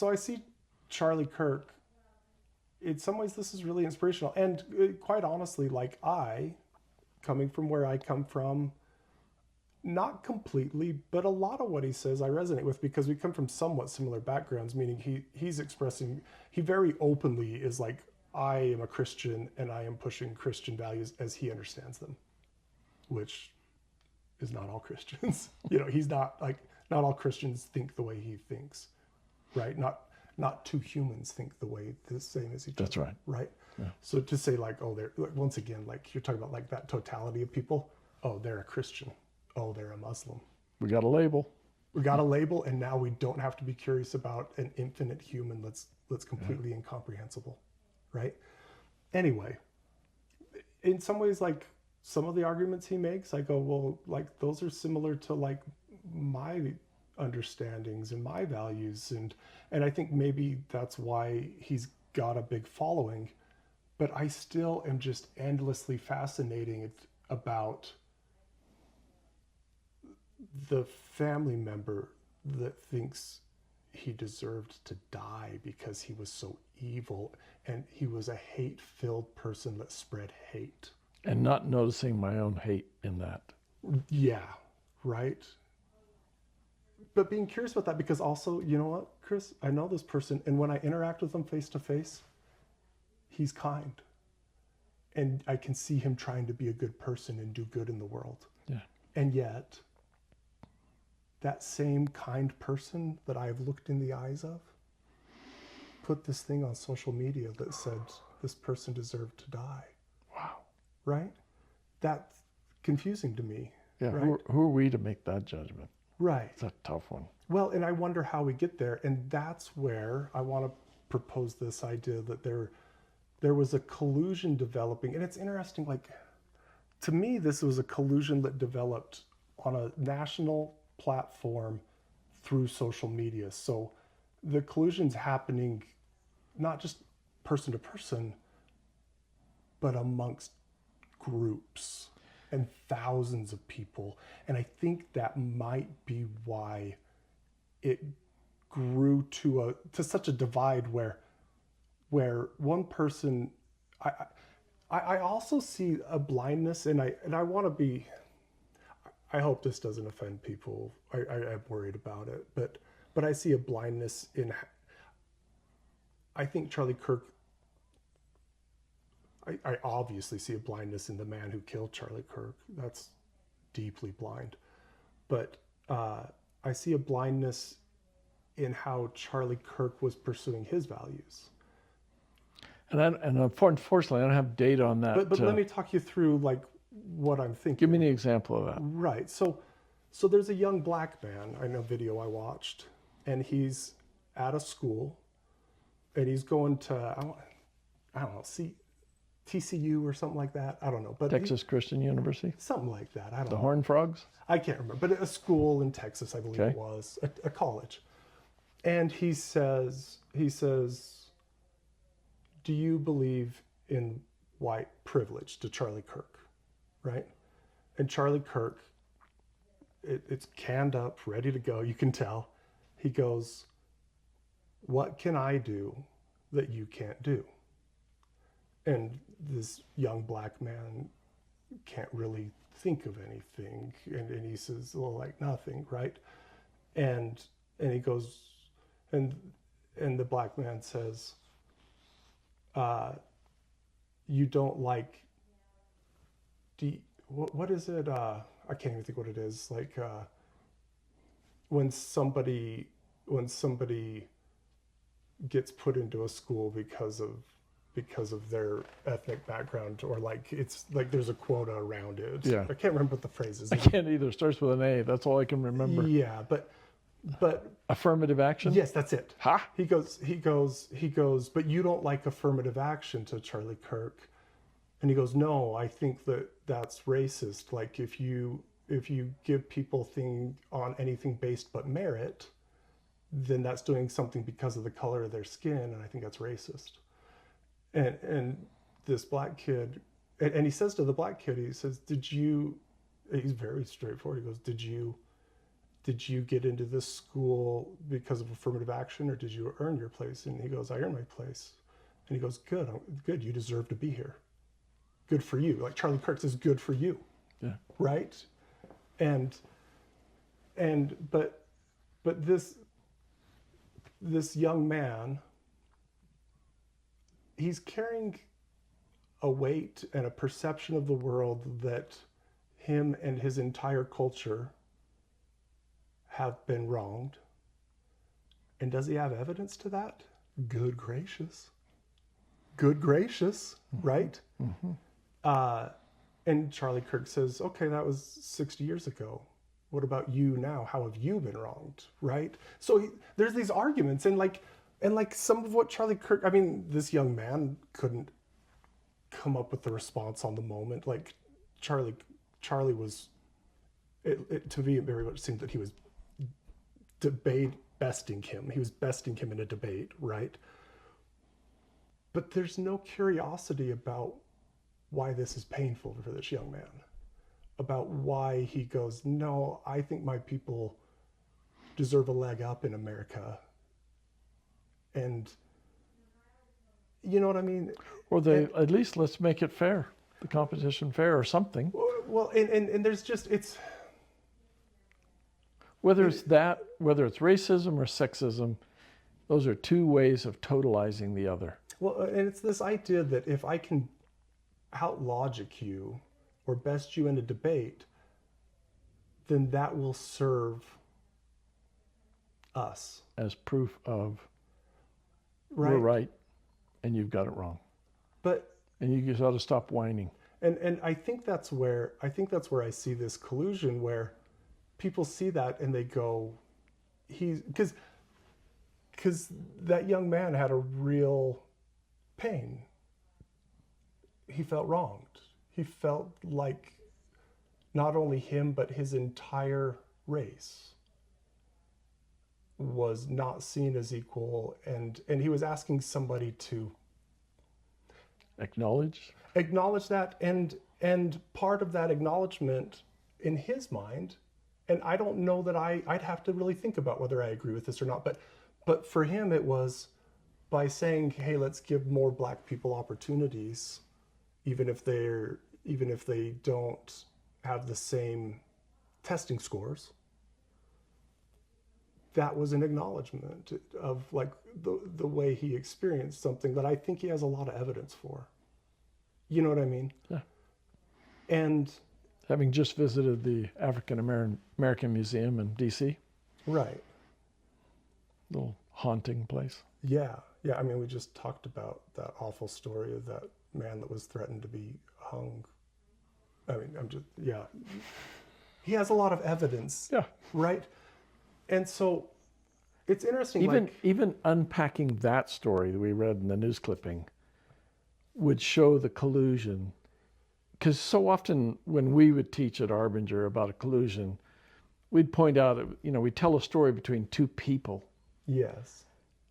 so I see Charlie Kirk. In some ways, this is really inspirational. And quite honestly, like coming from where I come from, not completely, but a lot of what he says I resonate with because we come from somewhat similar backgrounds, meaning he's expressing, he very openly is like, I am a Christian and I am pushing Christian values as he understands them, which is not all Christians. He's not like, not all Christians think the way he thinks, right? Not two humans think the way the same as each other. That's right. Right? Yeah. So to say like, oh, they're, once again, like you're talking about like that totality of people, oh, they're a Christian. Oh, they're a Muslim. We got a label. We got a label, and now we don't have to be curious about an infinite human that's completely incomprehensible, right? Anyway, in some ways, like some of the arguments he makes, I go, well, like those are similar to like my understandings and my values, and I think maybe that's why he's got a big following. But I still am just endlessly fascinated about the family member that thinks he deserved to die because he was so evil and he was a hate-filled person that spread hate. And not noticing my own hate in that. Yeah, right? But being curious about that because also, you know what, Chris? I know this person, and when I interact with him face to face, he's kind. And I can see him trying to be a good person and do good in the world. Yeah. And yet, that same kind person that I've looked in the eyes of put this thing on social media that said this person deserved to die. Wow. Right? That's confusing to me. Yeah. Right? Who are we to make that judgment? Right. It's a tough one. Well, and I wonder how we get there. And that's where I want to propose this idea that there was a collusion developing. And it's interesting, like, to me, this was a collusion that developed on a national platform through social media. So the collusion's happening not just person to person, but amongst groups and thousands of people. And I think that might be why it grew to such a divide where one person, I also see a blindness, and I want to be, I hope this doesn't offend people. I'm worried about it, but I see a blindness in, I think Charlie Kirk, I obviously see a blindness in the man who killed Charlie Kirk. That's deeply blind. But I see a blindness in how Charlie Kirk was pursuing his values. And unfortunately, I don't have data on that. But let me talk you through like what I'm thinking. Give me an example of that. Right. So there's a young black man, I know, video I watched, and he's at a school, and he's going to, I don't know, TCU or something like that. I don't know. But Texas Christian University? Something like that. I don't know. The Horned Frogs? I can't remember. But a school in Texas, I believe it was, a college. And he says, do you believe in white privilege, to Charlie Kirk, right? And Charlie Kirk, it's canned up, ready to go, you can tell. He goes, what can I do that you can't do? And this young black man can't really think of anything. And he says, well, like nothing, right? And he goes, and the black man says, you don't like, what is it? I can't even think what it is. Like when somebody gets put into a school because of their ethnic background, or like it's like there's a quota around it. Yeah. I can't remember what the phrase is. I can't either. Starts with an A. That's all I can remember. Yeah, but affirmative action? Yes, that's it. Huh? He goes, but you don't like affirmative action, to Charlie Kirk. And he goes, no, I think that's racist. Like if you give people on anything based but merit, then that's doing something because of the color of their skin, and I think that's racist. And this black kid, and he says to the black kid, he says, he's very straightforward. He goes, did you did you get into this school because of affirmative action, or did you earn your place? And he goes, I earned my place. And he goes, good, good. You deserve to be here. Good for you. Like Charlie Kirk says, good for you. Yeah. Right. But this young man, he's carrying a weight and a perception of the world that him and his entire culture have been wronged. And does he have evidence to that? Good gracious. Good gracious, right? Mm-hmm. And Charlie Kirk says, okay, that was 60 years ago. What about you now? How have you been wronged, right? So there's these arguments, and like some of what Charlie Kirk, I mean, this young man couldn't come up with the response on the moment. Like Charlie was, to me, it very much seemed that he was besting him. He was besting him in a debate, right? But there's no curiosity about why this is painful for this young man, about why he goes, no, I think my people deserve a leg up in America. And you know what I mean? Or at least let's make it fair, the competition fair or something. Well, and there's just, whether it's racism or sexism, those are two ways of totalizing the other. Well, and it's this idea that if I can out-logic you or best you in a debate, then that will serve us. As proof of right. We're right and you've got it wrong. And you just ought to stop whining. And I think that's where I see this collusion where people see that and they go, because that young man had a real pain. He felt wronged. He felt like not only him, but his entire race was not seen as equal. And he was asking somebody to acknowledge that. And part of that acknowledgement in his mind, and I don't know that I'd have to really think about whether I agree with this or not, but for him it was by saying, hey, let's give more Black people opportunities, even if they don't have the same testing scores. That was an acknowledgement of like the way he experienced something that I think he has a lot of evidence for. You know what I mean? Yeah. And having just visited the African American Museum in DC. Right. Little haunting place. Yeah. Yeah. I mean, we just talked about that awful story of that man that was threatened to be hung. I mean, yeah. He has a lot of evidence. Yeah. Right. And so it's interesting. Even unpacking that story that we read in the news clipping would show the collusion. Because so often when we would teach at Arbinger about a collusion, we'd point out, we'd tell a story between two people. Yes.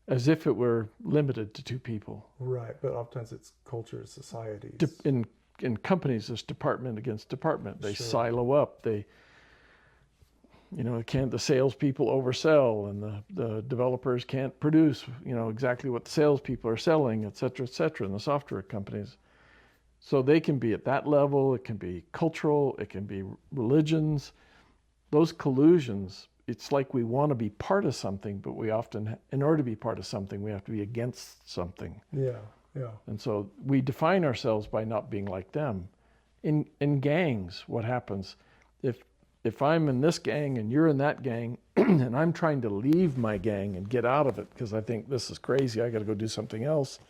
As if it were limited to two people. Right, but oftentimes it's cultures, societies. In companies, it's department against department. They Sure. silo up. The salespeople oversell, and the developers can't produce, exactly what the salespeople are selling, et cetera, in the software companies. So they can be at that level. It can be cultural. It can be religions. Those collusions, it's like we want to be part of something, but we often, in order to be part of something, we have to be against something. Yeah, yeah. And so we define ourselves by not being like them. In gangs, what happens, if I'm in this gang and you're in that gang, and I'm trying to leave my gang and get out of it because I think this is crazy, I got to go do something else,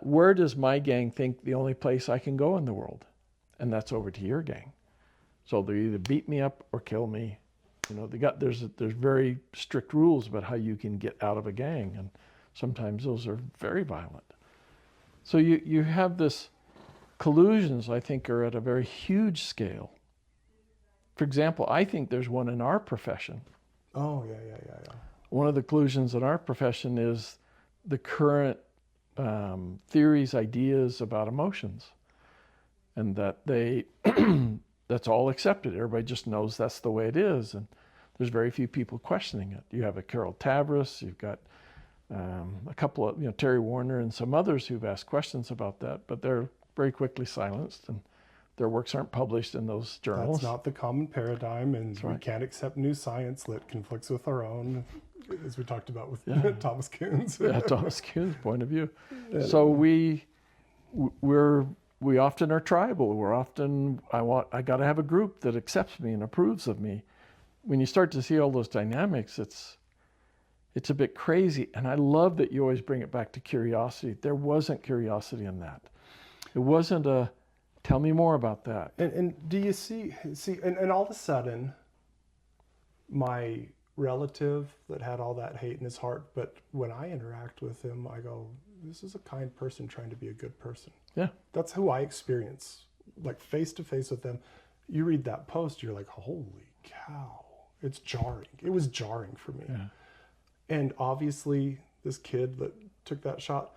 where does my gang think the only place I can go in the world? And that's over to your gang. So they either beat me up or kill me. There's very strict rules about how you can get out of a gang, and sometimes those are very violent. So you have this collusions, I think, are at a very huge scale. For example, I think there's one in our profession. Oh, yeah. One of the collusions in our profession is the current theories, ideas about emotions, and that that's all accepted. Everybody just knows that's the way it is. And there's very few people questioning it. You have a Carol Tavris, you've got a couple of, Terry Warner and some others who've asked questions about that, but they're very quickly silenced, and their works aren't published in those journals. That's not the common paradigm, and we can't accept new science that conflicts with our own, as we talked about with Thomas Kuhn's. Thomas Kuhn's point of view. So we often are tribal. We're often, I got to have a group that accepts me and approves of me. When you start to see all those dynamics, it's a bit crazy. And I love that you always bring it back to curiosity. There wasn't curiosity in that. It wasn't a, tell me more about that. And do you see, and all of a sudden, my relative that had all that hate in his heart, but when I interact with him, I go, this is a kind person trying to be a good person. Yeah. That's who I experience, like face to face with them. You read that post, you're like, holy cow, it's jarring. It was jarring for me. Yeah. And obviously, this kid that took that shot,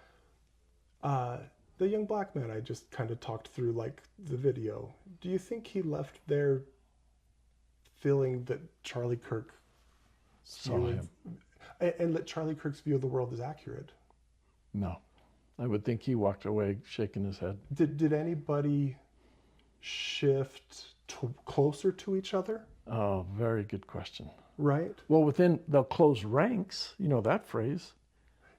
the young black man, I just kind of talked through like the video. Do you think he left there feeling that Charlie Kirk saw him, and that Charlie Kirk's view of the world is accurate? No. I would think he walked away shaking his head. Did anybody shift closer to each other? Oh, very good question. Right? Well, within the close ranks, you know that phrase.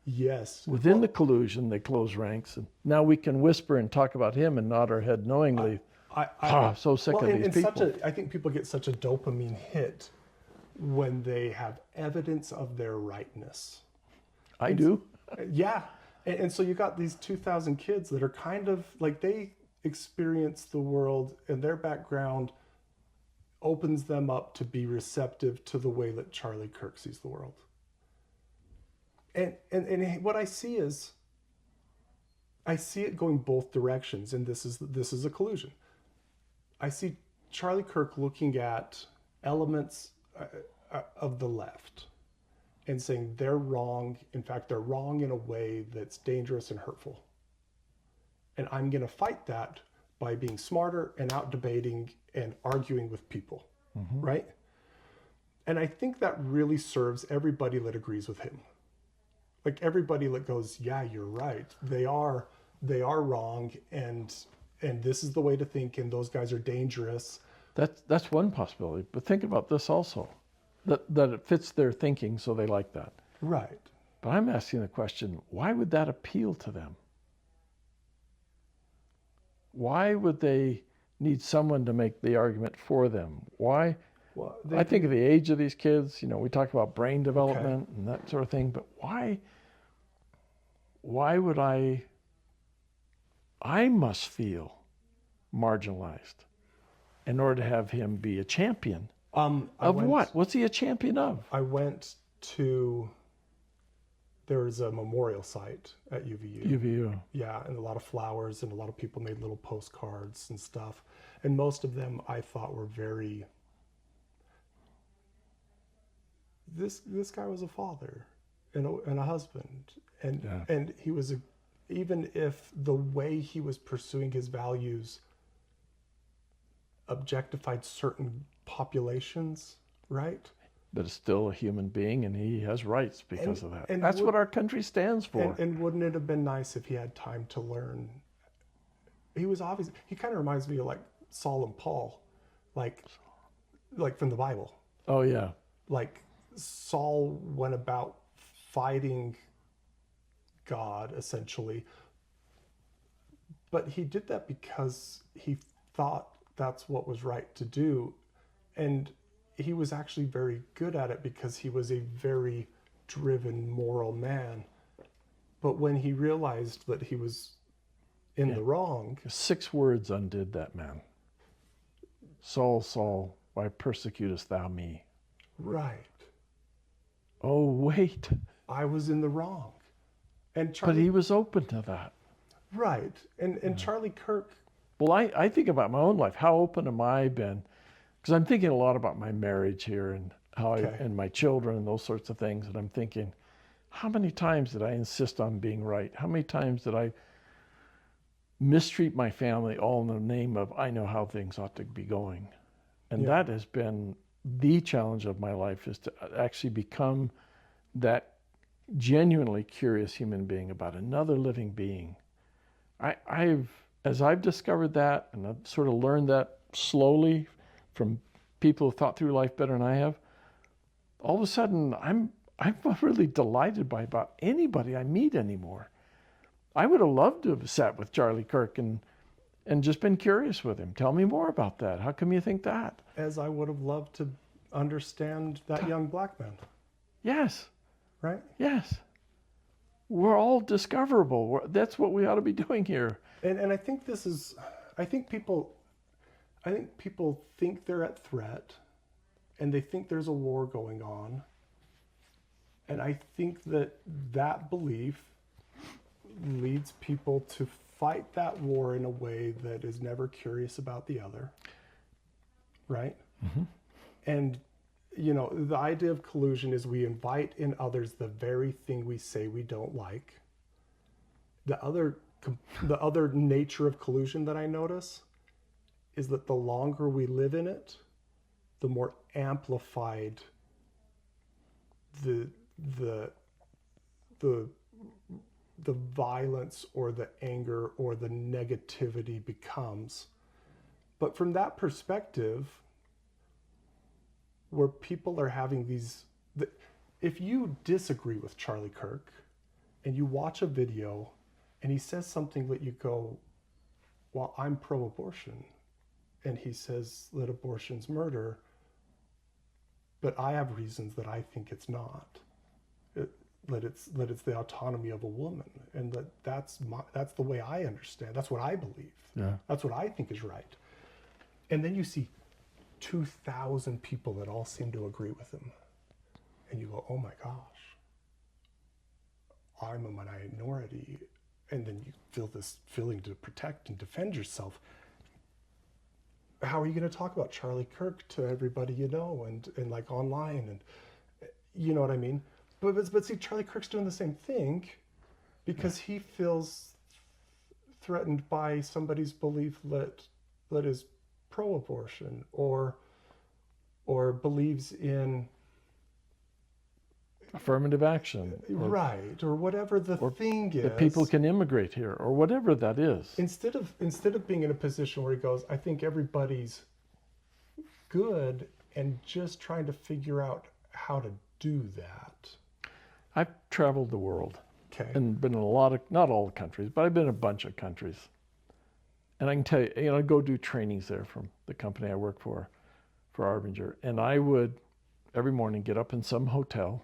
Yes. Within the collusion, they close ranks. And now we can whisper and talk about him and nod our head knowingly. I'm so sick of these people. I think people get such a dopamine hit when they have evidence of their rightness. I do. Yeah. And so you got these 2,000 kids that are kind of like, they experience the world, and their background opens them up to be receptive to the way that Charlie Kirk sees the world. And what I see is, I see it going both directions, and this is a collusion. I see Charlie Kirk looking at elements of the left and saying they're wrong. In fact, they're wrong in a way that's dangerous and hurtful. And I'm going to fight that by being smarter and out debating and arguing with people, right? And I think that really serves everybody that agrees with him. Like everybody that goes, yeah, you're right. They are wrong, and this is the way to think, and those guys are dangerous. That's one possibility. But think about this also, that it fits their thinking, so they like that. Right. But I'm asking the question, why would that appeal to them? Why would they need someone to make the argument for them? Why? Well, I think of the age of these kids, we talk about brain development and that sort of thing, but why would I must feel marginalized in order to have him be a champion of what? What's he a champion of? I went to, there's a memorial site at UVU. UVU. Yeah, and a lot of flowers, and a lot of people made little postcards and stuff. And most of them I thought were very, this guy was a father and a husband. And he was, even if the way he was pursuing his values objectified certain populations, right? But it's still a human being, and he has rights because of that. And that's what our country stands for. And wouldn't it have been nice if he had time to learn? He kind of reminds me of like Saul and Paul, like from the Bible. Oh, yeah. Like Saul went about fighting God, essentially. But he did that because he thought that's what was right to do. And he was actually very good at it because he was a very driven, moral man. But when he realized that he was in the wrong... 6 words undid that man. Saul, Saul, why persecutest thou me? Right. Oh, wait. I was in the wrong. But he was open to that. Right. And Charlie Kirk... Well, I think about my own life. How open am I been? Because I'm thinking a lot about my marriage here and how and my children and those sorts of things. And I'm thinking, how many times did I insist on being right? How many times did I mistreat my family all in the name of I know how things ought to be going? And that has been the challenge of my life is to actually become that genuinely curious human being about another living being. As I've discovered that, and I've sort of learned that slowly from people who thought through life better than I have, all of a sudden I'm not really delighted by about anybody I meet anymore. I would have loved to have sat with Charlie Kirk and just been curious with him. Tell me more about that. How come you think that? As I would have loved to understand that young black man, Yes, right? yes. We're all discoverable. That's what we ought to be doing here. And I think this is, I think people think they're at threat, and they think there's a war going on. And I think that belief leads people to fight that war in a way that is never curious about the other, right? Mm-hmm. And, you know, the idea of collusion is we invite in others the very thing we say we don't like. The other nature of collusion that I notice is that the longer we live in it, the more amplified the violence or the anger or the negativity becomes. But from that perspective, where people are having these, if you disagree with Charlie Kirk and you watch a video and he says something that you go, well, I'm pro-abortion, and he says that abortion's murder, but I have reasons that I think it's not. That it's the autonomy of a woman, and that's the way I understand. That's what I believe. Yeah. That's what I think is right. And then you see 2,000 people that all seem to agree with him, and you go, "Oh my gosh, I'm a minority." And then you feel this feeling to protect and defend yourself. How are you going to talk about Charlie Kirk to everybody you know and like online, and you know what I mean? But see, Charlie Kirk's doing the same thing because he feels threatened by somebody's belief that is pro-abortion or believes in affirmative action, right, or whatever the thing is. That people can immigrate here, or whatever that is. Instead of being in a position where he goes, I think everybody's good, and just trying to figure out how to do that. I've traveled the world. Okay. And been in a lot of, not all the countries, but I've been in a bunch of countries. And I can tell you, I go do trainings there from the company I work for Arbinger. And I would every morning get up in some hotel,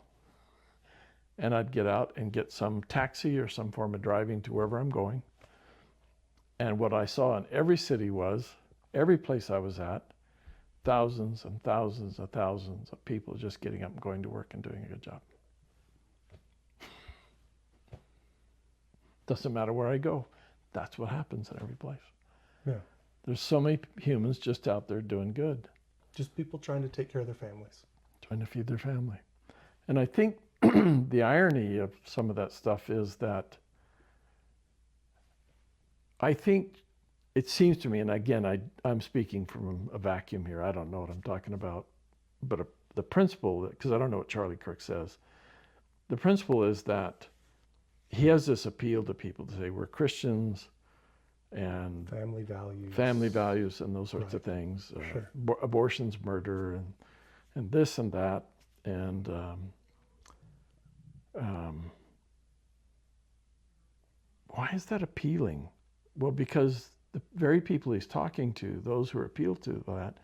and I'd get out and get some taxi or some form of driving to wherever I'm going. And what I saw in every city was, every place I was at, thousands and thousands and thousands of people just getting up and going to work and doing a good job. Doesn't matter where I go. That's what happens in every place. Yeah. There's so many humans just out there doing good. Just people trying to take care of their families. Trying to feed their family. And I think the irony of some of that stuff is that I think it seems to me, and again, I'm speaking from a vacuum here. I don't know what I'm talking about. But the principle, because I don't know what Charlie Kirk says, the principle is that he has this appeal to people to say we're Christians and family values and those sorts of things. Sure. Abortion's murder and this and that. And why is that appealing? Well, because the very people he's talking to, those who are appealed to that,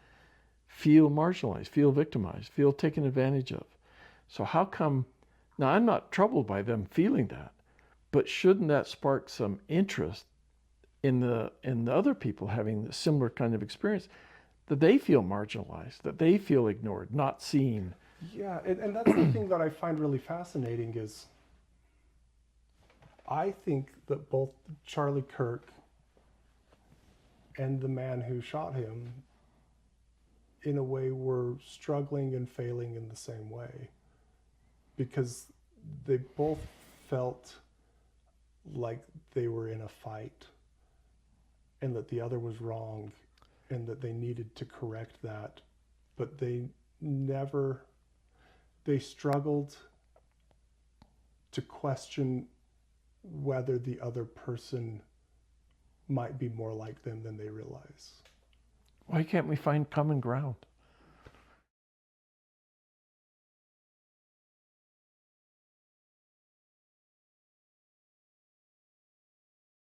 feel marginalized, feel victimized, feel taken advantage of. So how come, now I'm not troubled by them feeling that, but shouldn't that spark some interest in the other people having a similar kind of experience, that they feel marginalized, that they feel ignored, not seen? Yeah, and that's the thing that I find really fascinating is I think that both Charlie Kirk and the man who shot him, in a way, were struggling and failing in the same way, because they both felt like they were in a fight and that the other was wrong and that they needed to correct that, but they never, they struggled to question whether the other person might be more like them than they realize. Why can't we find common ground?